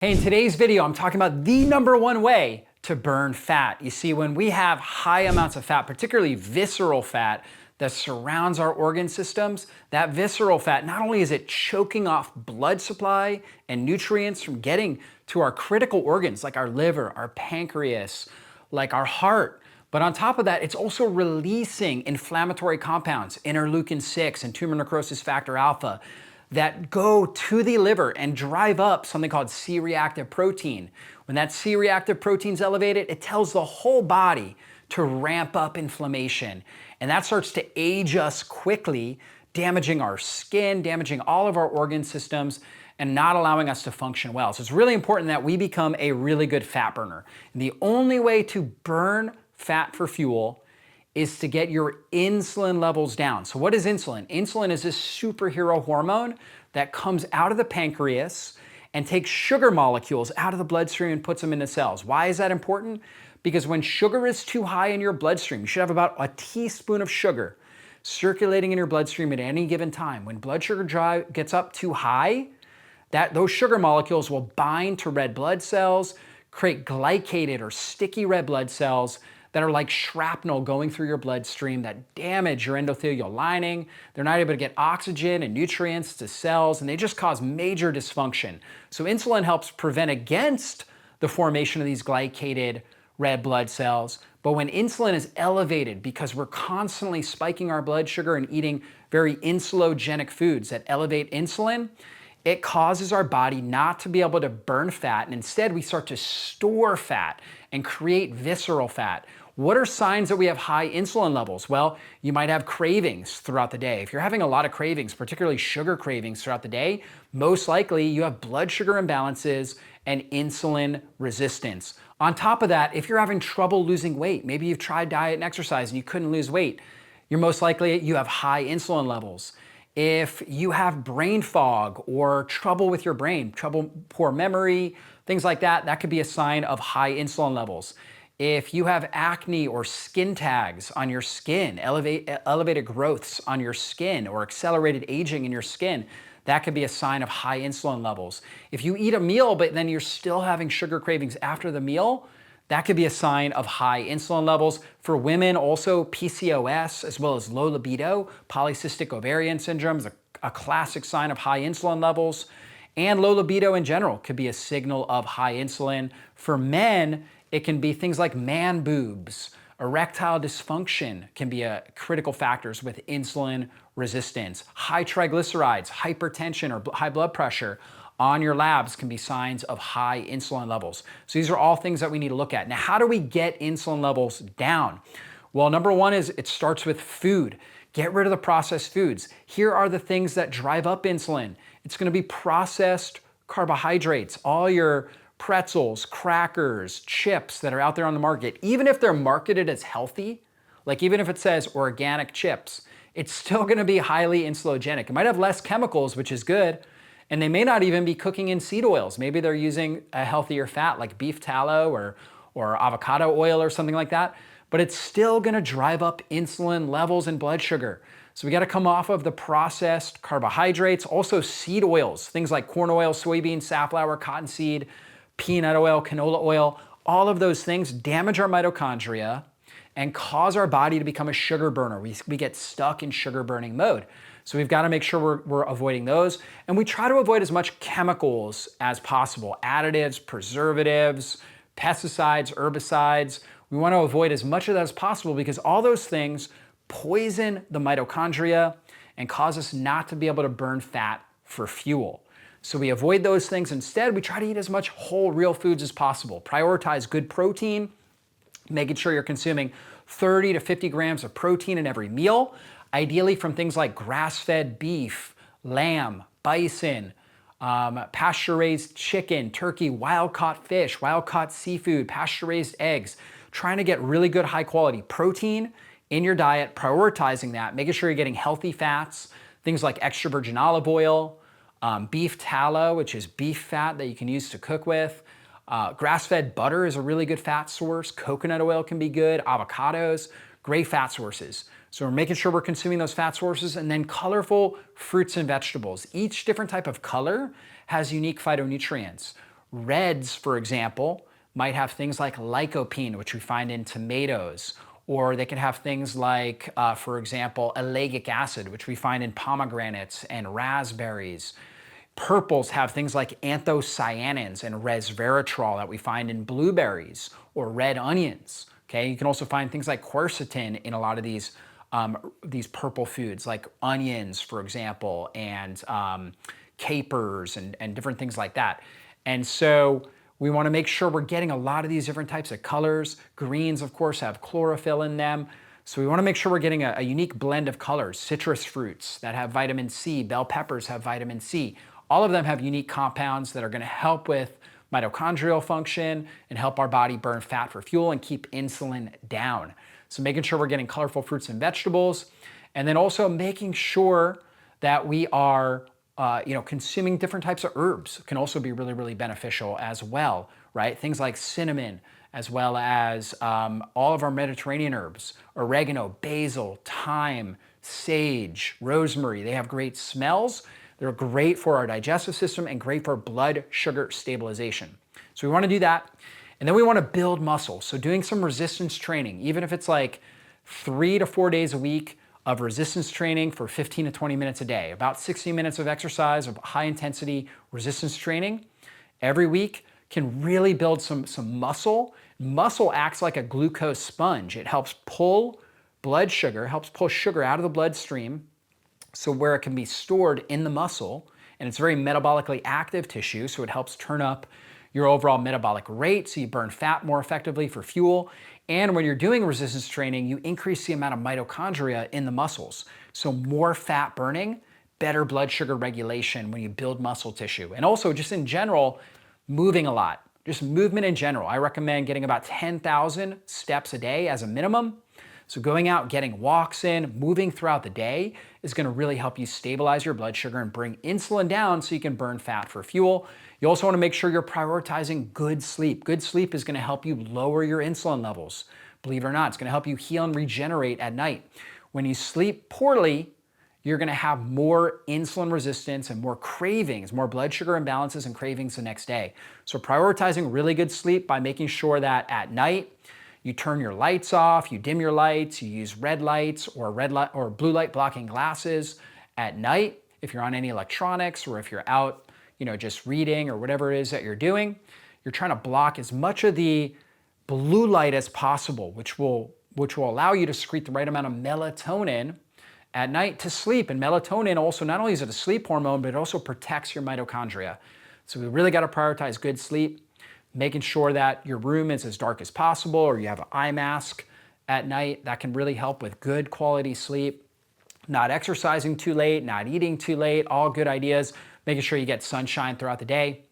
Hey, in today's video, I'm talking about the #1 way to burn fat. You see, when we have high amounts of fat, particularly visceral fat that surrounds our organ systems, that visceral fat, not only is it choking off blood supply and nutrients from getting to our critical organs like our liver, our pancreas, like our heart, but on top of that, it's also releasing inflammatory compounds, interleukin-6 and tumor necrosis factor alpha, that go to the liver and drive up something called C-reactive protein. When that C-reactive protein is elevated, it tells the whole body to ramp up inflammation. And that starts to age us quickly, damaging our skin, damaging all of our organ systems, and not allowing us to function well. So it's really important that we become a really good fat burner. And the only way to burn fat for fuel is to get your insulin levels down. So what is insulin? Insulin is this superhero hormone that comes out of the pancreas and takes sugar molecules out of the bloodstream and puts them into cells. Why is that important? Because when sugar is too high in your bloodstream, you should have about a teaspoon of sugar circulating in your bloodstream at any given time. When blood sugar gets up too high, those sugar molecules will bind to red blood cells, create glycated or sticky red blood cells that are like shrapnel going through your bloodstream that damage your endothelial lining. They're not able to get oxygen and nutrients to cells, and they just cause major dysfunction. So insulin helps prevent against the formation of these glycated red blood cells. But when insulin is elevated, because we're constantly spiking our blood sugar and eating very insulogenic foods that elevate insulin, it causes our body not to be able to burn fat, and instead we start to store fat and create visceral fat. What are signs that we have high insulin levels? Well, you might have cravings throughout the day. If you're having a lot of cravings, particularly sugar cravings throughout the day, most likely you have blood sugar imbalances and insulin resistance. On top of that, if you're having trouble losing weight, maybe you've tried diet and exercise and you couldn't lose weight, you're most likely you have high insulin levels. If you have brain fog or trouble with your brain, poor memory, things like that, that could be a sign of high insulin levels. If you have acne or skin tags on your skin, elevated growths on your skin, or accelerated aging in your skin, that could be a sign of high insulin levels. If you eat a meal, but then you're still having sugar cravings after the meal, that could be a sign of high insulin levels. For women, also PCOS, as well as low libido, polycystic ovarian syndrome is a classic sign of high insulin levels. And low libido in general could be a signal of high insulin. For men, it can be things like man boobs. Erectile dysfunction can be critical factors with insulin resistance. High triglycerides, hypertension, or high blood pressure on your labs can be signs of high insulin levels. So these are all things that we need to look at. Now, how do we get insulin levels down? Well, #1 is it starts with food. Get rid of the processed foods. Here are the things that drive up insulin. It's going to be processed carbohydrates, all your pretzels, crackers, chips that are out there on the market. Even if they're marketed as healthy, like even if it says organic chips, it's still going to be highly insulogenic. It might have less chemicals, which is good. And they may not even be cooking in seed oils. Maybe they're using a healthier fat like beef tallow or avocado oil or something like that. But it's still going to drive up insulin levels and blood sugar. So we got to come off of the processed carbohydrates. Also seed oils, things like corn oil, soybean, safflower, cottonseed, peanut oil, canola oil. All of those things damage our mitochondria and cause our body to become a sugar burner. We get stuck in sugar burning mode. So we've got to make sure we're avoiding those. And we try to avoid as much chemicals as possible. Additives, preservatives, pesticides, herbicides. We want to avoid as much of that as possible because all those things poison the mitochondria and cause us not to be able to burn fat for fuel. So we avoid those things. Instead, we try to eat as much whole, real foods as possible. Prioritize good protein, making sure you're consuming 30 to 50 grams of protein in every meal, ideally from things like grass-fed beef, lamb, bison, pasture-raised chicken, turkey, wild-caught fish, wild-caught seafood, pasture-raised eggs. Trying to get really good high-quality protein in your diet, prioritizing that, making sure you're getting healthy fats, things like extra virgin olive oil, beef tallow, which is beef fat that you can use to cook with. Grass-fed butter is a really good fat source. Coconut oil can be good. Avocados, great fat sources. So we're making sure we're consuming those fat sources, and then colorful fruits and vegetables. Each different type of color has unique phytonutrients. Reds, for example, might have things like lycopene, which we find in tomatoes, or they can have things like, for example, ellagic acid, which we find in pomegranates and raspberries. Purples have things like anthocyanins and resveratrol that we find in blueberries or red onions. Okay, you can also find things like quercetin in a lot of these purple foods, like onions, for example, and capers and different things like that. And so we want to make sure we're getting a lot of these different types of colors. Greens, of course, have chlorophyll in them. So we want to make sure we're getting a unique blend of colors. Citrus fruits that have vitamin C, bell peppers have vitamin C. All of them have unique compounds that are going to help with mitochondrial function and help our body burn fat for fuel and keep insulin down. So making sure we're getting colorful fruits and vegetables, and then also making sure that we are consuming different types of herbs can also be really, really beneficial as well, right? Things like cinnamon, as well as all of our Mediterranean herbs, oregano, basil, thyme, sage, rosemary. They have great smells. They're great for our digestive system and great for blood sugar stabilization. So we want to do that. And then we want to build muscle. So doing some resistance training, even if it's like 3 to 4 days a week of resistance training for 15 to 20 minutes a day, about 60 minutes of exercise of high intensity resistance training every week can really build some muscle. Muscle acts like a glucose sponge. It helps pull blood sugar, helps pull sugar out of the bloodstream, so where it can be stored in the muscle, and it's very metabolically active tissue, so it helps turn up your overall metabolic rate, so you burn fat more effectively for fuel. And when you're doing resistance training, you increase the amount of mitochondria in the muscles. So more fat burning, better blood sugar regulation when you build muscle tissue. And also just in general, moving a lot. Just movement in general. I recommend getting about 10,000 steps a day as a minimum. So going out, getting walks in, moving throughout the day is going to really help you stabilize your blood sugar and bring insulin down so you can burn fat for fuel. You also want to make sure you're prioritizing good sleep. Good sleep is going to help you lower your insulin levels. Believe it or not, it's going to help you heal and regenerate at night. When you sleep poorly, you're going to have more insulin resistance and more cravings, more blood sugar imbalances and cravings the next day. So prioritizing really good sleep by making sure that at night, you turn your lights off, you dim your lights, you use red lights or blue light blocking glasses at night if you're on any electronics, or if you're out, just reading or whatever it is that you're doing. You're trying to block as much of the blue light as possible, which will allow you to secrete the right amount of melatonin at night to sleep. And melatonin also, not only is it a sleep hormone, but it also protects your mitochondria. So we really got to prioritize good sleep. Making sure that your room is as dark as possible, or you have an eye mask at night. That can really help with good quality sleep. Not exercising too late, not eating too late, all good ideas. Making sure you get sunshine throughout the day.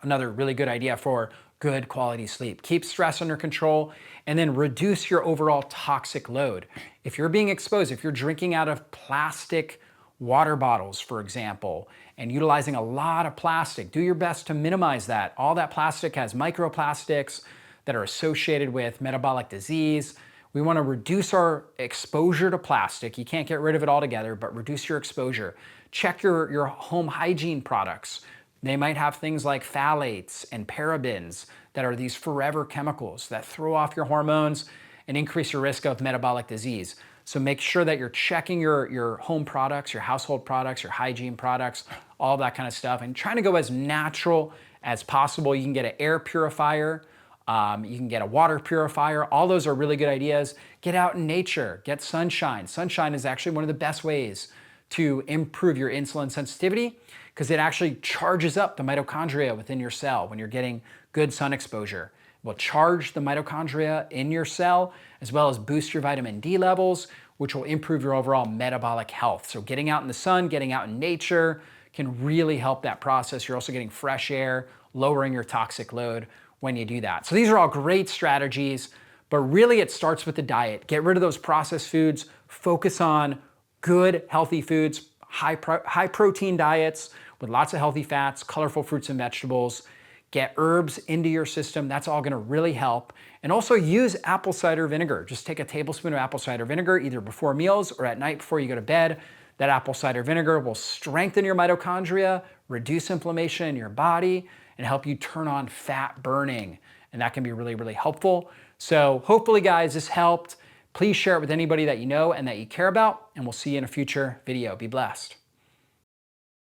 Another really good idea for good quality sleep. Keep stress under control, and then reduce your overall toxic load. If you're being exposed, if you're drinking out of plastic water bottles, for example, and utilizing a lot of plastic, do your best to minimize that. All that plastic has microplastics that are associated with metabolic disease. We want to reduce our exposure to plastic. You can't get rid of it altogether, but reduce your exposure. Check your home hygiene products. They might have things like phthalates and parabens that are these forever chemicals that throw off your hormones and increase your risk of metabolic disease. So make sure that you're checking your home products, your household products, your hygiene products, all that kind of stuff, and trying to go as natural as possible. You can get an air purifier, you can get a water purifier. All those are really good ideas. Get out in nature, get sunshine. Sunshine is actually one of the best ways to improve your insulin sensitivity, because it actually charges up the mitochondria within your cell when you're getting good sun exposure. It will charge the mitochondria in your cell, as well as boost your vitamin D levels, which will improve your overall metabolic health. So getting out in the sun, getting out in nature can really help that process. You're also getting fresh air, lowering your toxic load when you do that. So these are all great strategies, but really it starts with the diet. Get rid of those processed foods, focus on good, healthy foods, high protein diets with lots of healthy fats, colorful fruits and vegetables. Get herbs into your system. That's all going to really help. And also use apple cider vinegar. Just take a tablespoon of apple cider vinegar either before meals or at night before you go to bed. That apple cider vinegar will strengthen your mitochondria, reduce inflammation in your body, and help you turn on fat burning. And that can be really, really helpful. So hopefully guys, this helped. Please share it with anybody that you know and that you care about, and we'll see you in a future video. Be blessed.